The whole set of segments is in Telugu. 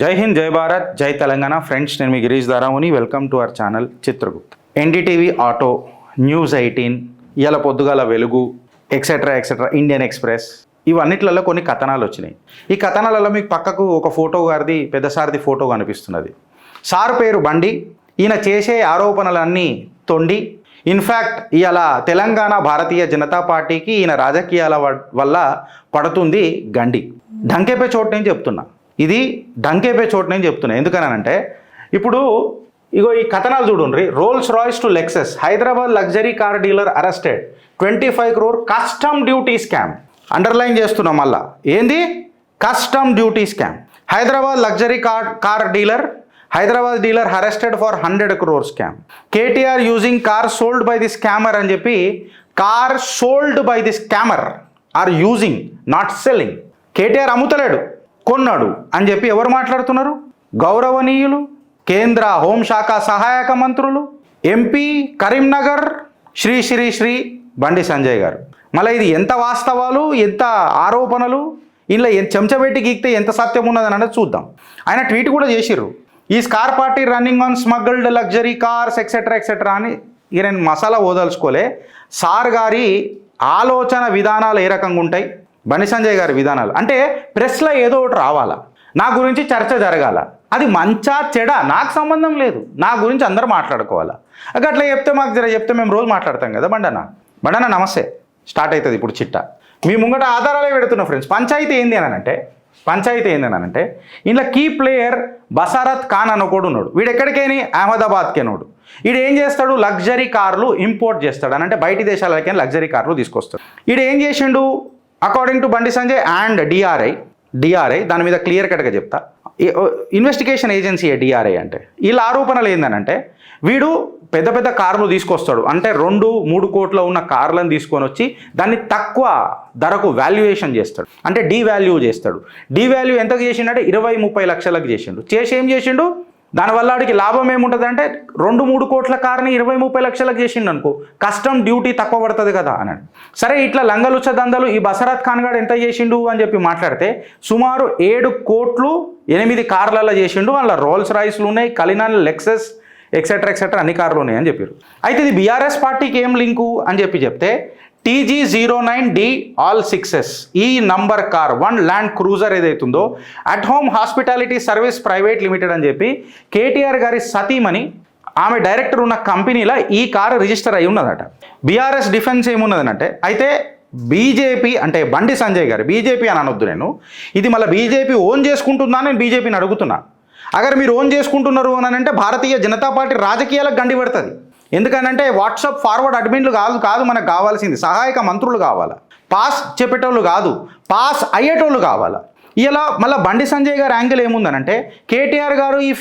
జై హింద్, జై భారత్, జై తెలంగాణ. ఫ్రెండ్స్, నేను మీ Girish Daramuni. Welcome to our channel Chitragupta. NDTV Auto, News 18, ఇవాళ పొద్దుగాల Velugu, etcetera etcetera, Indian Express, ఇవన్నిట్లలో కొన్ని కథనాలు వచ్చినాయి. ఈ కథనాలలో మీకు పక్కకు ఒక ఫోటో గారిది, పెద్ద సార్ది ఫోటో కనిపిస్తున్నది. సార్ పేరు బండి. ఈయన చేసే ఆరోపణలన్నీ తొండి. ఇన్ఫ్యాక్ట్ ఇవాళ తెలంగాణ భారతీయ జనతా పార్టీకి ఈయన రాజకీయాల వల్ల పడుతుంది గండి. ఢంకేపే చోటు నేను చెప్తున్నా, ఇది ఢంకేపే చోటు నేను చెప్తున్నా. ఎందుకనంటే ఇప్పుడు ఇగో ఈ కథనాలు చూడండి. Rolls Royce to Lexus, Hyderabad luxury car dealer arrested, 25 crore custom duty scam. Underline చేస్తున్నాం మళ్ళా, ఏంది custom duty scam. Hyderabad luxury car dealer, Hyderabad dealer arrested for 100 crore scam. KTR using car sold by the scammer అని చెప్పి, car sold by the scammer are using, not selling. KTR అమ్ముతలేడు, కొన్నాడు అని చెప్పి ఎవరు మాట్లాడుతున్నారు? గౌరవనీయులు కేంద్ర హోంశాఖ సహాయక మంత్రులు, ఎంపీ కరీంనగర్ శ్రీ శ్రీ శ్రీ బండి సంజయ్ గారు. మళ్ళీ ఇది ఎంత వాస్తవాలు, ఎంత ఆరోపణలు, ఇందులో చెంచబెట్టి గీక్తే ఎంత సత్యం ఉన్నదని అనేది చూద్దాం. ఆయన ట్వీట్ కూడా చేసిర్రు, ఈ scar party running on smuggled luxury cars etcetera etcetera అని. ఇక నేను మసాలా ఓదలుచుకోలే. సార్ గారి ఆలోచన విధానాలు ఏ రకంగా ఉంటాయి, బండి సంజయ్ గారి విధానాలు అంటే ప్రెస్లో ఏదో ఒకటి రావాలా, నా గురించి చర్చ జరగాల, అది మంచా చెడా నాకు సంబంధం లేదు, నా గురించి అందరూ మాట్లాడుకోవాలా. అట్లా చెప్తే మాకు చెప్తే మేము రోజు మాట్లాడతాం కదా. బండన్న నమస్తే. స్టార్ట్ అవుతుంది ఇప్పుడు చిట్ట. మీ ముంగట ఆధారాలే పెడుతున్నా ఫ్రెండ్స్. పంచాయతీ ఏంది అని అంటే ఇంట్లో కీ ప్లేయర్ బసారత్ ఖాన్ అనొకడు ఉన్నాడు. వీడు ఎక్కడికైనా అహ్మదాబాద్కే నోడు. వీడు ఏం చేస్తాడు, లగ్జరీ కార్లు ఇంపోర్ట్ చేస్తాడు అని, అంటే బయటి దేశాలకైనా లగ్జరీ కార్లు తీసుకొస్తాడు. వీడు ఏం చేసిండు, according to Bandi Sanjay and DRI దాని మీద క్లియర్ కట్గా చెప్తా. ఇన్వెస్టిగేషన్ ఏజెన్సీ డిఆర్ఐ అంటే వీళ్ళ ఆరోపణలు ఏందనంటే, వీడు పెద్ద పెద్ద కార్లు తీసుకొస్తాడు, అంటే 2-3 కోట్ల ఉన్న కార్లను తీసుకొని వచ్చి దాన్ని తక్కువ ధరకు వాల్యుయేషన్ చేస్తాడు, అంటే డీవాల్యూ చేస్తాడు. డీవాల్యూ ఎంతకు చేసిండంటే 20-30 లక్షలకు చేసిండు. చేసి ఏం చేసిండు, దానివల్ల వాడికి లాభం ఏముంటుంది అంటే 2-3 కోట్ల కార్ని 20-30 లక్షలకు చేసిండు అనుకో, కస్టమ్ డ్యూటీ తక్కువ పడుతుంది కదా అన్నాడు. సరే, ఇట్లా లంగలుచ్చ దందలు ఈ బసరత్ ఖాన్ గారు ఎంత చేసిండు అని చెప్పి మాట్లాడితే, సుమారు 7 కోట్లు 8 కార్లలో చేసిండు. వాళ్ళ రోల్స్ రాయ్స్లు ఉన్నాయి, కలినాన్, లెక్సస్ ఎక్సెట్రా ఎక్సెట్రా అన్ని కార్లు ఉన్నాయి అని చెప్పారు. అయితే ఇది బీఆర్ఎస్ పార్టీకి ఏం లింకు అని చెప్తే, TG09D all 6s ఈ నంబర్ కార్ 1 ల్యాండ్ క్రూజర్ ఏదైతుందో at home hospitality service private limited అని చెప్పి కేటీఆర్ గారి సతీమణి, ఆమె డైరెక్టర్ ఉన్న కంపెనీలో ఈ కారు రిజిస్టర్ అయి ఉన్నదట. బీఆర్ఎస్ డిఫెన్స్ ఏమున్నదనంటే, అయితే బీజేపీ అంటే బండి సంజయ్ గారు, బీజేపీ అని అనొద్దు నేను, ఇది మళ్ళీ బీజేపీ ఓన్ చేసుకుంటుందా నేను బీజేపీని అడుగుతున్నా. అగర్ మీరు ఓన్ చేసుకుంటున్నారు అని అంటే భారతీయ జనతా పార్టీ రాజకీయాలకు గండి పడుతుంది. ఎందుకనంటే వాట్సాప్ ఫార్వర్డ్ అడ్మిన్లు కాదు మనకు కావాల్సింది, సహాయక మంత్రులు కావాలా, పాస్ చెప్పేటోళ్ళు కాదు, పాస్ అయ్యేటోళ్ళు కావాలా. ఇలా మళ్ళీ బండి సంజయ్ గారి యాంగిల్ ఏముందనంటే, కేటీఆర్ గారి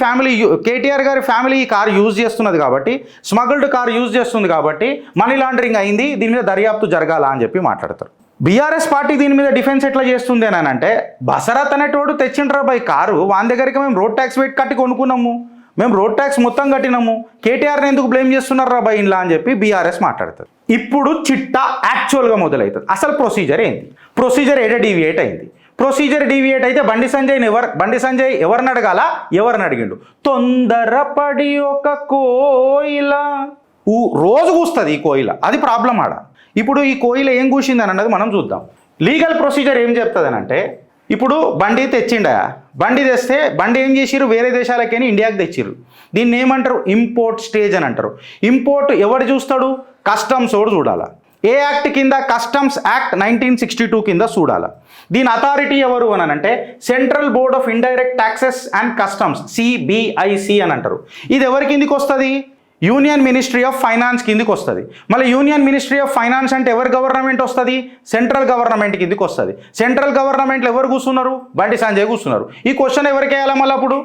ఫ్యామిలీ ఈ కారు యూజ్ చేస్తున్నది కాబట్టి, స్మగ్ల్డ్ కారు యూజ్ చేస్తుంది కాబట్టి మనీ లాండరింగ్ అయింది, దీని మీద దర్యాప్తు జరగాల అని చెప్పి మాట్లాడతారు. బీఆర్ఎస్ పార్టీ దీని మీద డిఫెన్స్ ఎట్లా చేస్తుంది అని అంటే, బసరత్ అనేటోడు తెచ్చిండ్రా బై కారు, వాని దగ్గరికి మేము రోడ్ ట్యాక్స్ పెట్టి కట్టి కొనుక్కున్నాము, మేము రోడ్ ట్యాక్స్ మొత్తం కట్టినాము, కేటీఆర్ని ఎందుకు బ్లేమ్ చేస్తున్నారా బై ఇంట్లో అని చెప్పి బీఆర్ఎస్ మాట్లాడుతుంది. ఇప్పుడు చిట్టా యాక్చువల్గా మొదలవుతుంది. అసలు ప్రొసీజర్ ఏంది, ప్రొసీజర్ ఏదో డీవియేట్ అయింది. ప్రొసీజర్ డీవియేట్ అయితే బండి సంజయ్ ఎవరిని అడగాల, ఎవరిని అడిగిండు, తొందరపడి ఒక కోయిల రోజు కూస్తుంది ఈ కోయిల, అది ప్రాబ్లం ఆడ. ఇప్పుడు ఈ కోయిల ఏం కూసిందని అన్నది మనం చూద్దాం. లీగల్ ప్రొసీజర్ ఏం చెప్తుంది అంటే, ఇప్పుడు బండి తెచ్చిండా, బండి తెస్తే బండి ఏం చేసిర్రు, వేరే దేశాలకైనా ఇండియాకి తెచ్చిర్రు. దీన్ని ఏమంటారు, ఇంపోర్ట్ స్టేజ్ అని అంటారు. ఇంపోర్ట్ ఎవడు చూస్తాడు, కస్టమ్స్ ఓడు చూడాలా. ఏ యాక్ట్ కింద, కస్టమ్స్ యాక్ట్ 1962 కింద చూడాలా. దీని అథారిటీ ఎవరు అని అంటే central board of indirect taxes and customs, CBIC అని అంటారు. ఇది ఎవరి కిందికి వస్తుంది, యూనియన్ మినిస్ట్రీ ఆఫ్ ఫైనాన్స్ కిందికి వస్తుంది. మళ్ళీ యూనియన్ మినిస్ట్రీ ఆఫ్ ఫైనాన్స్ అంటే ఎవరి గవర్నమెంట్ వస్తుంది, సెంట్రల్ గవర్నమెంట్ కిందికి వస్తుంది. సెంట్రల్ గవర్నమెంట్లో ఎవరు కూర్చున్నారు, బండి సంజయ్ కూర్చున్నారు. ఈ క్వశ్చన్ ఎవరికి వేయాలా, మళ్ళీ అప్పుడు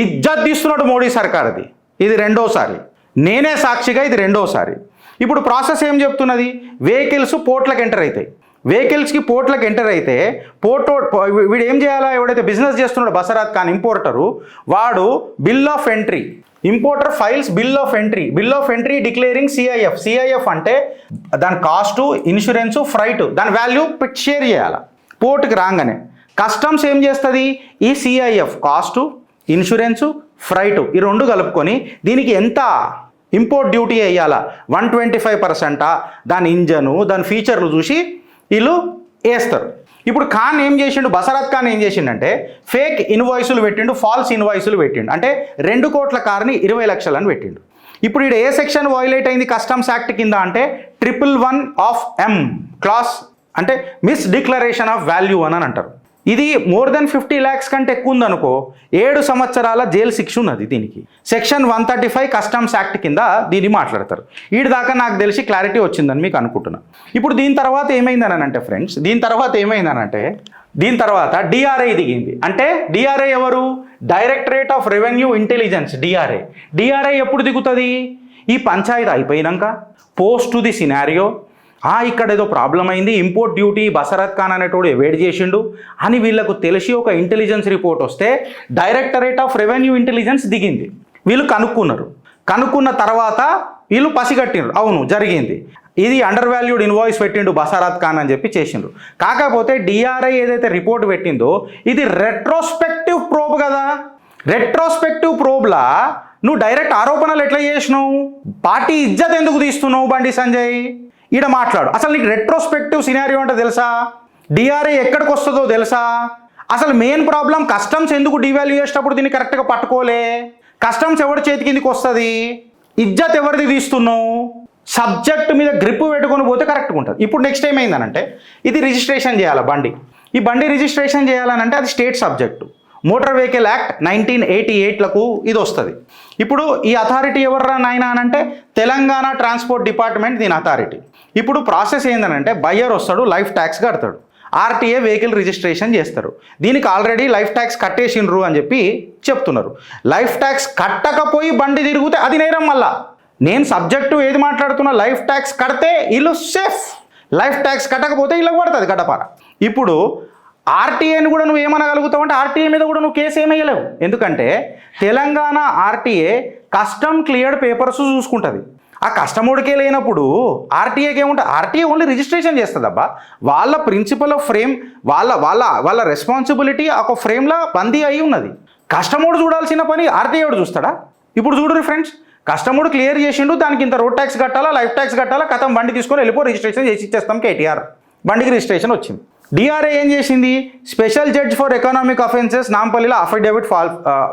ఇజ్జత్ తీస్తున్నాడు మోడీ సర్కార్ది. ఇది రెండోసారి, నేనే సాక్షిగా ఇది రెండోసారి. ఇప్పుడు ప్రాసెస్ ఏం చెప్తున్నది, వెహికల్స్ పోర్ట్లకు ఎంటర్ అవుతాయి. వెహికల్స్కి పోర్ట్లకు ఎంటర్ అయితే వీడు ఏం చేయాలా, ఎవడైతే బిజినెస్ చేస్తున్నాడో బసరత్ ఖాన్ ఇంపోర్టరు, వాడు bill of entry, importer files bill of entry declaring CIF అంటే దాని కాస్టు, ఇన్సూరెన్సు, ఫ్రైట్, దాని వాల్యూ షేర్ చేయాలి పోర్ట్కి రాగానే. కస్టమ్స్ ఏం చేస్తుంది, ఈ సిఐఎఫ్ కాస్టు, ఇన్సూరెన్సు, ఫ్రైట్ ఈ రెండు కలుపుకొని దీనికి ఎంత ఇంపోర్ట్ డ్యూటీ వేయాలా 125%, దాని ఇంజను దాని ఫీచర్లు చూసి వీళ్ళు వేస్తారు. ఇప్పుడు ఖాన్ ఏం చేసిండు, బసరత్ ఖాన్ ఏం చేసిండంటే ఫేక్ ఇన్వాయిసులు పెట్టిండు, ఫాల్స్ ఇన్వాయిసులు పెట్టిండు. అంటే 2 కోట్ల కార్ని 20 లక్షలు అని పెట్టిండు. ఇప్పుడు ఇక్కడ ఏ సెక్షన్ వయోలేట్ అయింది కస్టమ్స్ యాక్ట్ కింద అంటే 111 క్లాస్ అంటే మిస్ డిక్లరేషన్ ఆఫ్ వాల్యూ అని అంటారు. ఇది మోర్ దెన్ 50 lakhs కంటే ఎక్కువ ఉందనుకో 7 సంవత్సరాల జైలు శిక్ష ఉన్నది దీనికి. సెక్షన్ 135 కస్టమ్స్ యాక్ట్ కింద దీన్ని మాట్లాడతారు. వీడి దాకా నాకు తెలిసి క్లారిటీ వచ్చిందని మీకు అనుకుంటున్నా. ఇప్పుడు దీని తర్వాత ఏమైందనంటే ఫ్రెండ్స్, దీని తర్వాత డిఆర్ఐ దిగింది. అంటే డిఆర్ఐ ఎవరు? Directorate of revenue intelligence DRI ఎప్పుడు దిగుతుంది? ఈ పంచాయతీ అయిపోయినాక పోస్ట్ టు ది సినారియో ఇక్కడ ఏదో ప్రాబ్లం అయింది, ఇంపోర్ట్ డ్యూటీ బసరత్ ఖాన్ అనేటోడు ఎవేడ్ చేసిండు అని వీళ్ళకు తెలిసి ఒక ఇంటెలిజెన్స్ రిపోర్ట్ వస్తే డైరెక్టరేట్ ఆఫ్ రెవెన్యూ ఇంటెలిజెన్స్ దిగింది. వీళ్ళు కనుక్కున్న తర్వాత వీళ్ళు పసిగట్టిండ్రు, అవును జరిగింది, ఇది అండర్ వాల్యూడ్ ఇన్వాయిస్ పెట్టిండు బసరత్ ఖాన్ అని చెప్పి చేసిండ్రు. కాకపోతే డిఆర్ఐ ఏదైతే రిపోర్ట్ పెట్టిందో ఇది రెట్రోస్పెక్టివ్ ప్రోబ్ కదా. రెట్రోస్పెక్టివ్ ప్రోబ్లా నువ్వు డైరెక్ట్ ఆరోపణలు ఎట్లా చేసినావు? పార్టీ ఇజ్జత్ ఎందుకు తీస్తున్నావు బండి సంజయ్? ఈడ మాట్లాడు. అసలు నీకు రెట్రోస్పెక్టివ్ సినారియో అంటే తెలుసా? డిఆర్ఐ ఎక్కడికి వస్తుందో తెలుసా? అసలు మెయిన్ ప్రాబ్లం కస్టమ్స్ ఎందుకు డివాల్యూ చేసేటప్పుడు దీన్ని కరెక్ట్గా పట్టుకోలే? కస్టమ్స్ ఎవరి చేతి కిందికి వస్తుంది? ఇజ్జత్ ఎవరిది తీస్తున్నావు? సబ్జెక్ట్ మీద గ్రిప్ పెట్టుకొని పోతే కరెక్ట్గా ఉంటుంది. ఇప్పుడు నెక్స్ట్ ఏమైందనంటే ఇది రిజిస్ట్రేషన్ చేయాలి బండి. ఈ బండి రిజిస్ట్రేషన్ చేయాలనంటే అది state subject. Motor vehicle act 1988లకు ఇది వస్తుంది. ఇప్పుడు ఈ అథారిటీ ఎవర్రా నాయన అనంటే తెలంగాణ ట్రాన్స్పోర్ట్ డిపార్ట్మెంట్ దీని అథారిటీ. ఇప్పుడు ప్రాసెస్ ఏంటంటే బయ్యర్ వస్తాడు, లైఫ్ ట్యాక్స్ కడతాడు, ఆర్టీఏ వెహికల్ రిజిస్ట్రేషన్ చేస్తారు. దీనికి ఆల్రెడీ లైఫ్ ట్యాక్స్ కట్టేసిండ్రు అని చెప్పి చెప్తున్నారు. లైఫ్ ట్యాక్స్ కట్టకపోయి బండి తిరిగితే అది నేరం. మళ్ళా నేను సబ్జెక్టు ఏది మాట్లాడుతున్నా, లైఫ్ ట్యాక్స్ కడితే వీళ్ళు సేఫ్, లైఫ్ ట్యాక్స్ కట్టకపోతే వీళ్ళకి పడుతుంది గడపార. ఇప్పుడు ఆర్టీఏని కూడా నువ్వు ఏమనగలుగుతావు అంటే ఆర్టీఏ మీద కూడా నువ్వు కేసు ఏమయ్యలేవు. ఎందుకంటే Telangana RTA custom cleared papers చూసుకుంటుంది. ఆ కస్టమర్కే లేనప్పుడు ఆర్టీఏకి ఏముంటుంది? ఆర్టీఏ ఓన్లీ రిజిస్ట్రేషన్ చేస్తుంది అబ్బా. వాళ్ళ ప్రిన్సిపల్ ఆఫ్ ఫ్రేమ్, వాళ్ళ రెస్పాన్సిబిలిటీ ఒక ఫ్రేమ్లో బందీ అయి ఉన్నది. కస్టమర్ చూడాల్సిన పని ఆర్టీఏ చూస్తాడా? ఇప్పుడు చూడరు ఫ్రెండ్స్, కస్టమర్ క్లియర్ చేసిండు, దానికి ఇంత రోడ్ ట్యాక్స్ కట్టాలా, లైఫ్ ట్యాక్స్ కట్టాలా, కథం బండి తీసుకొని వెళ్ళిపో రిజిస్ట్రేషన్ చేసి ఇచ్చేస్తాం కేటీఆర్. బండికి రిజిస్ట్రేషన్ వచ్చింది. డిఆర్ఐ ఏం చేసింది? Special judge for economic offences నాంపల్లిలో అఫిడవిట్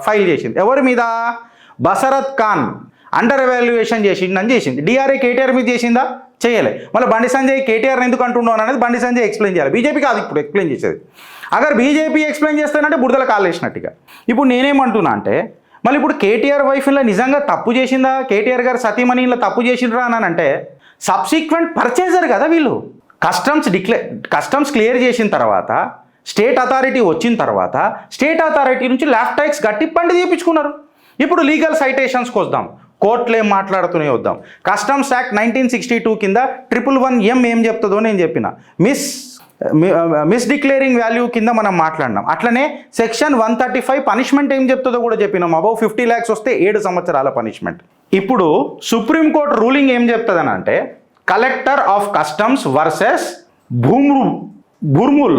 ఫైల్ చేసింది. ఎవరి మీద? బసరత్ ఖాన్ అండర్ ఎవాల్యుయేషన్ చేసిందని చేసింది. డిఆర్ఐ కేటీఆర్ మీద చేసిందా? చేయలే. మళ్ళీ బండి సంజయ్ కేటీఆర్ ఎందుకు అంటున్నాను అనేది బండి సంజయ్ ఎక్స్ప్లెయిన్ చేయాలి. బీజేపీ కాదు ఇప్పుడు ఎక్స్ప్లెయిన్ చేసేది. అగర్ బీజేపీ ఎక్స్ప్లెయిన్ చేస్తానంటే బురదల కాలు వేసినట్టుగా. ఇప్పుడు నేనేమంటున్నా అంటే మళ్ళీ ఇప్పుడు కేటీఆర్ వైఫ్ ఇలా నిజంగా తప్పు చేసిందా, కేటీఆర్ గారు సతీమణి ఇలా తప్పు చేసిండ్రా అని అంటే సబ్సిక్వెంట్ పర్చేజర్ కదా వీళ్ళు. కస్టమ్స్ క్లియర్ చేసిన తర్వాత స్టేట్ అథారిటీ వచ్చిన తర్వాత స్టేట్ అథారిటీ నుంచి ల్యాఫ్ ట్యాక్స్ గట్టి బండి తీపించుకున్నారు. ఇప్పుడు లీగల్ సైటేషన్స్కి వద్దాం, కోర్టులు ఏం మాట్లాడుతూనే వద్దాం. కస్టమ్స్ యాక్ట్ 1962 కింద 111M ఏం చెప్తుందో నేను చెప్పిన, మిస్ డిక్లేరింగ్ వాల్యూ కింద మనం మాట్లాడినాం. అట్లనే సెక్షన్ 135 పనిష్మెంట్ ఏం చెప్తుందో కూడా చెప్పినాం. అబౌవ్ 50 lakhs వస్తే 7 సంవత్సరాల పనిష్మెంట్. ఇప్పుడు సుప్రీంకోర్టు రూలింగ్ ఏం చెప్తుందని అంటే collector of customs versus Bhoormull,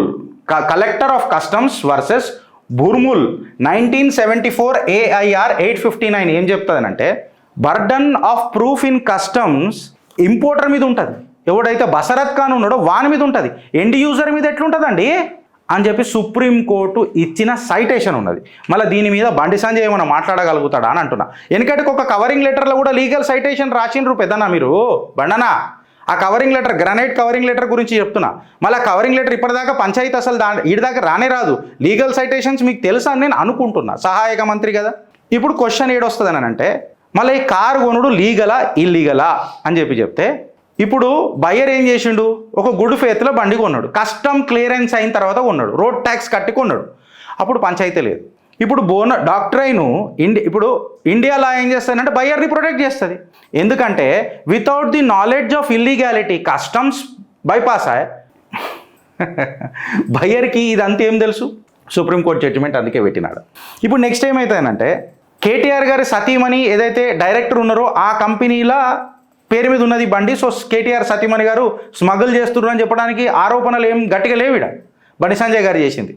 collector of customs versus Bhoormull 1974 AIR 859 ఏం చెప్తుందనంటే burden of proof in customs importer మీద ఉంటుంది. ఎవడైతే బసరత్ ఖాన్ ఉన్నాడో వాని మీద ఉంటుంది, ఎండ్ యూజర్ మీద ఎట్లుంటుందండి అని చెప్పి సుప్రీంకోర్టు ఇచ్చిన సైటేషన్ ఉన్నది. మళ్ళీ దీని మీద బండి సంజయ్ ఏమైనా మాట్లాడగలుగుతాడా అని అంటున్నా. ఎందుకంటే ఒక కవరింగ్ లెటర్లో కూడా లీగల్ సైటేషన్ రాసిండ్రు పెద్దనా మీరు బండనా. ఆ covering letter granite covering letter గురించి చెప్తున్నా. మళ్ళీ కవరింగ్ లెటర్ ఇప్పటిదాకా పంచాయతీ అసలు ఈడిదాకా రానే రాదు. లీగల్ సైటేషన్స్ మీకు తెలుసా అని నేను అనుకుంటున్నా, సహాయక మంత్రి కదా. ఇప్పుడు క్వశ్చన్ ఏడొస్తుందని అంటే మళ్ళీ ఈ కారు కొనుడు లీగలా ఇల్లీగలా అని చెప్తే ఇప్పుడు బయ్యర్ ఏం చేసిండు? ఒక గుడ్ ఫేత్లో బండి కొన్నాడు, కస్టమ్ క్లియరెన్స్ అయిన తర్వాత కొన్నాడు, రోడ్ ట్యాక్స్ కట్టి కొన్నాడు, అప్పుడు పంచాయతీ లేదు. ఇప్పుడు డాక్ట్రైను ఇప్పుడు ఇండియా లా ఏం చేస్తుందంటే బయ్యర్ని ప్రొటెక్ట్ చేస్తుంది. ఎందుకంటే without the knowledge of illegality customs bypass అయ్యే బయ్యర్కి ఇదంతా ఏం తెలుసు? సుప్రీంకోర్టు జడ్జిమెంట్ అందుకే పెట్టినాడు. ఇప్పుడు నెక్స్ట్ ఏమవుతుందంటే కేటీఆర్ గారి సతీమణి ఏదైతే డైరెక్టర్ ఉన్నారో ఆ కంపెనీల పేరు మీద ఉన్నది బండి. సో కేటీఆర్ సతీమణి గారు స్మగుల్ చేస్తున్నారు అని చెప్పడానికి ఆరోపణలు ఏం గట్టిగా లేవిడ బండి సంజయ్ గారు చేసింది.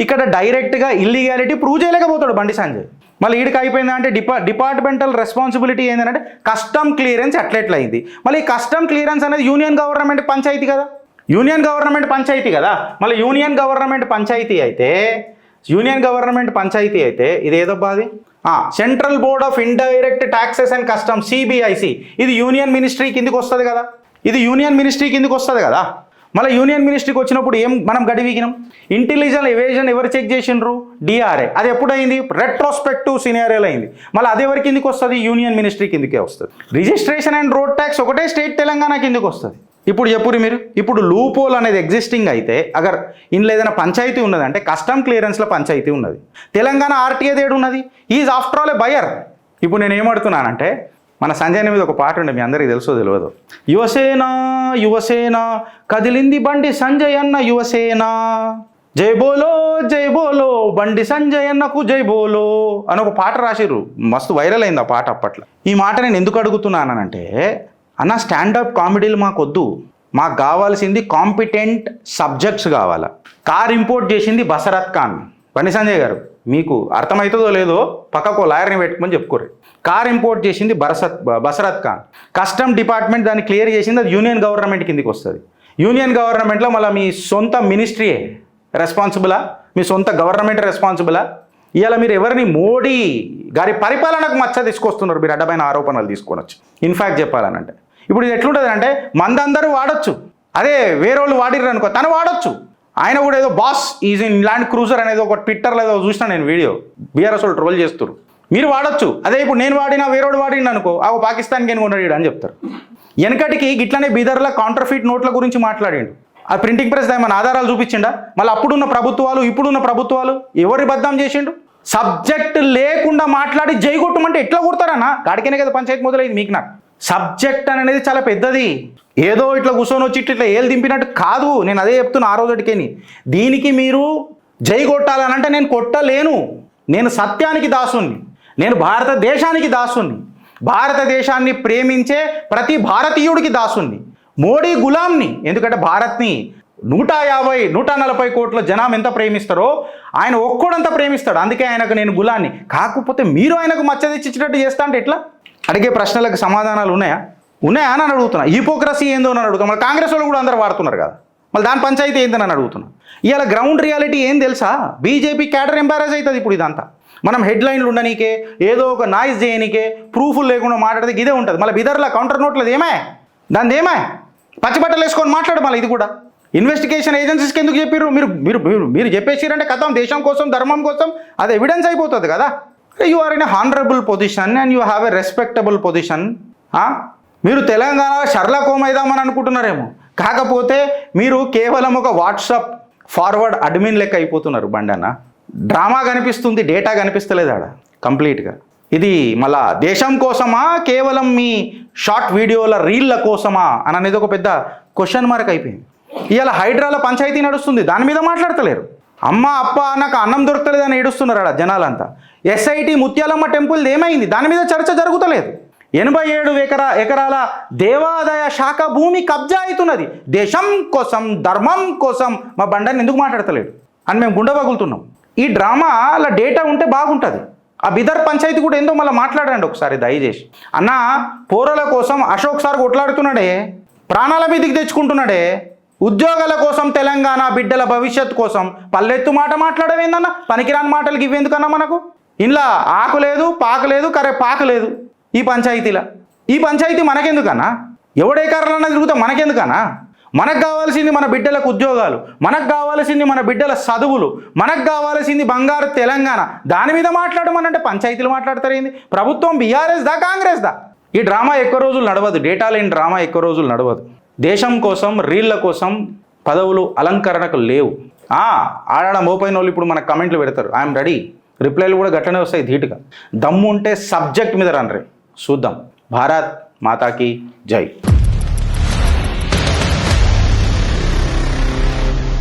ఇక్కడ డైరెక్ట్గా ఇల్లీగాలిటీ ప్రూవ్ చేయలేకపోతాడు బండి సంజయ్. మళ్ళీ ఈడికి అయిపోయిందా అంటే డిపార్ట్మెంటల్ రెస్పాన్సిబిలిటీ ఏంటంటే కస్టమ్ క్లియరెన్స్ ఎట్లెట్లయింది. మళ్ళీ ఈ కస్టమ్ క్లియరెన్స్ అనేది యూనియన్ గవర్నమెంట్ పంచాయతీ కదా, మళ్ళీ యూనియన్ గవర్నమెంట్ పంచాయతీ అయితే ఇది ఏదబ్బా అది central board of indirect taxes and customs CBIC, ఇది యూనియన్ మినిస్ట్రీ కిందికి వస్తుంది కదా, మళ్ళీ యూనియన్ మినిస్ట్రీకి వచ్చినప్పుడు ఏం మనం గడివిగినాం. ఇంటెలిజెన్స్ ఎవేజన్ ఎవరు చెక్ చేసిండ్రు? DRA. అది ఎప్పుడైంది? రెట్రోస్పెక్టివ్ సినారియోలో అయింది. మళ్ళీ అది ఎవరి కిందికి వస్తుంది? యూనియన్ మినిస్ట్రీ కిందికే వస్తుంది. రిజిస్ట్రేషన్ అండ్ రోడ్ ట్యాక్స్ ఒకటే స్టేట్ తెలంగాణ కిందికి వస్తుంది. ఇప్పుడు చెప్పురు మీరు, ఇప్పుడు లూపోల్ అనేది ఎగ్జిస్టింగ్ అయితే అగర్ ఇందులో ఏదైనా పంచాయతీ ఉన్నదంటే కస్టమ్ క్లియరెన్స్లో పంచాయతీ ఉన్నది. తెలంగాణ RTA దేడు ఉన్నది, is after all A buyer. ఇప్పుడు నేను ఏమడుతున్నానంటే, మన సంజయ్ మీద ఒక పాట ఉండే, మీ అందరికీ తెలుసో తెలియదు, యువసేన కదిలింది బండి సంజయ్ అన్న యువసేన, జై బోలో బండి సంజయ్ అన్నకు జై బోలో అని ఒక పాట రాసిర్రు. మస్తు వైరల్ అయింది ఆ పాట అప్పట్లో. ఈ మాట నేను ఎందుకు అడుగుతున్నానంటే, అన్న స్టాండప్ కామెడీలు మాకొద్దు, మాకు కావాల్సింది కాంపిటెంట్ సబ్జెక్ట్స్ కావాలా. కార్ ఇంపోర్ట్ చేసింది బసరత్ ఖాన్. బండి సంజయ్ గారు మీకు అర్థమవుతుందో లేదో పక్కకు లాయర్ని పెట్టుకొని చెప్పుకోరు. కార్ ఇంపోర్ట్ చేసింది బసరత్ ఖాన్. కస్టమ్ డిపార్ట్మెంట్ దాన్ని క్లియర్ చేసింది, అది యూనియన్ గవర్నమెంట్ కిందికి వస్తుంది. యూనియన్ గవర్నమెంట్లో మళ్ళీ మీ సొంత మినిస్ట్రీయే రెస్పాన్సిబులా, మీ సొంత గవర్నమెంట్ రెస్పాన్సిబులా? ఇవాళ మీరు ఎవరిని మోడీ గారి పరిపాలనకు మచ్చ తీసుకొస్తున్నారు, మీరు అడ్డమైన ఆరోపణలు తీసుకొనొచ్చు. ఇన్ఫ్యాక్ట్ చెప్పాలనంటే ఇప్పుడు ఇది ఎట్లుంటుంది అంటే, మందందరూ వాడచ్చు, అదే వేరే వాళ్ళు వాడిర్రు అనుకో తను వాడచ్చు. ఆయన కూడా ఏదో boss is in land cruiser అనేది ఒక ట్విట్టర్లో ఏదో చూసినా నేను వీడియో, BRS వాళ్ళు ట్రోల్ చేస్తారు. మీరు వాడచ్చు, అదే ఇప్పుడు నేను వాడినా వేరేవాడు వాడిన అనుకో ఆ పాకిస్తాన్కి ఏం కొన్నాడు అని చెప్తారు. వెనకటికి గిట్లనే బీదర్ల కౌంటర్ఫీట్ నోట్ల గురించి మాట్లాడిండు. ఆ ప్రింటింగ్ ప్రెస్ ఏమైనా ఆధారాలు చూపించిండా? మళ్ళీ అప్పుడున్న ప్రభుత్వాలు ఇప్పుడున్న ప్రభుత్వాలు ఎవరి బద్నాం చేసిండు? సబ్జెక్ట్ లేకుండా మాట్లాడి జై కొట్టమంటే ఎట్లా కొడతారన్నా? గాడికనే కదా పంచాయతీ మొదలైంది. మీకు నాకు సబ్జెక్ట్ అనేది చాలా పెద్దది, ఏదో ఇట్లా కూర్చొని వచ్చి ఇట్లా ఏళ్ళు దింపినట్టు కాదు. నేను అదే చెప్తున్నా ఆ రోజుటికేని. దీనికి మీరు జై కొట్టాలనంటే నేను కొట్టలేను. నేను సత్యానికి దాసుని, నేను భారతదేశానికి దాసుని, భారతదేశాన్ని ప్రేమించే ప్రతి భారతీయుడికి దాసుని, మోడీ గులాంని. ఎందుకంటే భారత్ని 150-140 కోట్ల జనం ఎంత ప్రేమిస్తారో ఆయన ఒక్కడంతా ప్రేమిస్తాడు. అందుకే ఆయనకు నేను గులాన్ని. కాకపోతే మీరు ఆయనకు మచ్చ తెచ్చిచ్చినట్టు చేస్తా అంటే ఎట్లా? అడిగే ప్రశ్నలకు సమాధానాలు ఉన్నాయా అని అడుగుతున్నా. హిపోక్రసీ ఏందో అని అడుగుతున్నా. మళ్ళీ కాంగ్రెస్ వాళ్ళు కూడా అందరూ వాడుతున్నారు కదా, మళ్ళీ దాని పంచాయతీ ఏందని అడుగుతున్నా. ఇవాళ గ్రౌండ్ రియాలిటీ ఏం తెలుసా? బీజేపీ క్యాడర్ ఎంబారస్ అవుతుంది ఇప్పుడు ఇదంతా. మనం హెడ్లైన్లు ఉండనీకే, ఏదో ఒక నాయిస్ చేయనీకే, ప్రూఫ్లు లేకుండా మాట్లాడితే ఇదే ఉంటుంది. మళ్ళీ బిదర్లా కౌంటర్ నోట్లది దాన్ని పచ్చిబట్టలు వేసుకొని మాట్లాడు. మళ్ళీ ఇది కూడా ఇన్వెస్టిగేషన్ ఏజెన్సీస్కి ఎందుకు చెప్పారు? మీరు చెప్పేసిరంటే కథం దేశం కోసం ధర్మం కోసం అది ఎవిడెన్స్ అయిపోతుంది కదా. You are in a honourable position and you have a respectable position. మీరు తెలంగాణ షర్లకోమైదామని అనుకుంటున్నారేమో, కాకపోతే మీరు కేవలం ఒక వాట్సాప్ ఫార్వర్డ్ అడ్మిన్ లెక్క అయిపోతున్నారు. బండన్న డ్రామా కనిపిస్తుంది, డేటా కనిపిస్తలేదు ఆడ కంప్లీట్గా. ఇది మళ్ళా దేశం కోసమా, కేవలం మీ షార్ట్ వీడియోల రీళ్ళ కోసమా అని అనేది ఒక పెద్ద క్వశ్చన్ మార్క్ అయిపోయింది. ఇవాళ హైడ్రాల పంచాయతీ నడుస్తుంది, దాని మీద మాట్లాడతలేరు. అమ్మ అప్ప నాకు అన్నం దొరకలేదని ఏడుస్తున్నారు ఆడ జనాలంతా. SIT ముత్యాలమ్మ టెంపుల్ ఏమైంది, దాని మీద చర్చ జరుగుతలేదు. 87 ఎకరాల దేవాదాయ శాఖ భూమి కబ్జా అవుతున్నది. దేశం కోసం ధర్మం కోసం మా బండాన్ని ఎందుకు మాట్లాడతలేడు అని మేము గుండె పగులుతున్నాం. ఈ డ్రామాల డేటా ఉంటే బాగుంటుంది. ఆ బిదర్ పంచాయతీ కూడా ఏందో మళ్ళీ మాట్లాడండి ఒకసారి దయచేసి. అన్న పోరల కోసం అశోక్ సార్ కొట్లాడుతున్నాడే, ప్రాణాల మీదకి తెచ్చుకుంటున్నాడే, ఉద్యోగాల కోసం, తెలంగాణ బిడ్డల భవిష్యత్ కోసం పల్లెత్తు మాట మాట్లాడవేందన్న? పనికిరాని మాటలకి ఇవ్వేందుకన్నా మనకు? ఇంట్లో ఆకు లేదు, పాకు లేదు, పాకు లేదు ఈ పంచాయతీలో. ఈ పంచాయతీ మనకెందుకన్నా? ఎవడే కారణాలు తిరుగుతా మనకెందుకన్నా? మనకు కావాల్సింది మన బిడ్డలకు ఉద్యోగాలు, మనకు కావాల్సింది మన బిడ్డల చదువులు, మనకు కావాల్సింది బంగారు తెలంగాణ. దాని మీద మాట్లాడమనంటే పంచాయతీలు మాట్లాడతారు ఏంది? ప్రభుత్వం BRS దా కాంగ్రెస్ దా? ఈ డ్రామా ఎక్కువ రోజులు నడవదు, డేటా లేని డ్రామా ఎక్కువ రోజులు నడవదు. దేశం కోసం రీళ్ళ కోసం పదవులు అలంకరణకు లేవు. ఆడాడ మోపైన వాళ్ళు ఇప్పుడు మనకు కమెంట్లు పెడతారు, ఐఎమ్ రెడీ. రిప్లైలు కూడా గట్లనే వస్తాయి ధీటుగా. దమ్ము ఉంటే సబ్జెక్ట్ మీద రండి, చూద్దాం. భారత్ మాతాకి జై.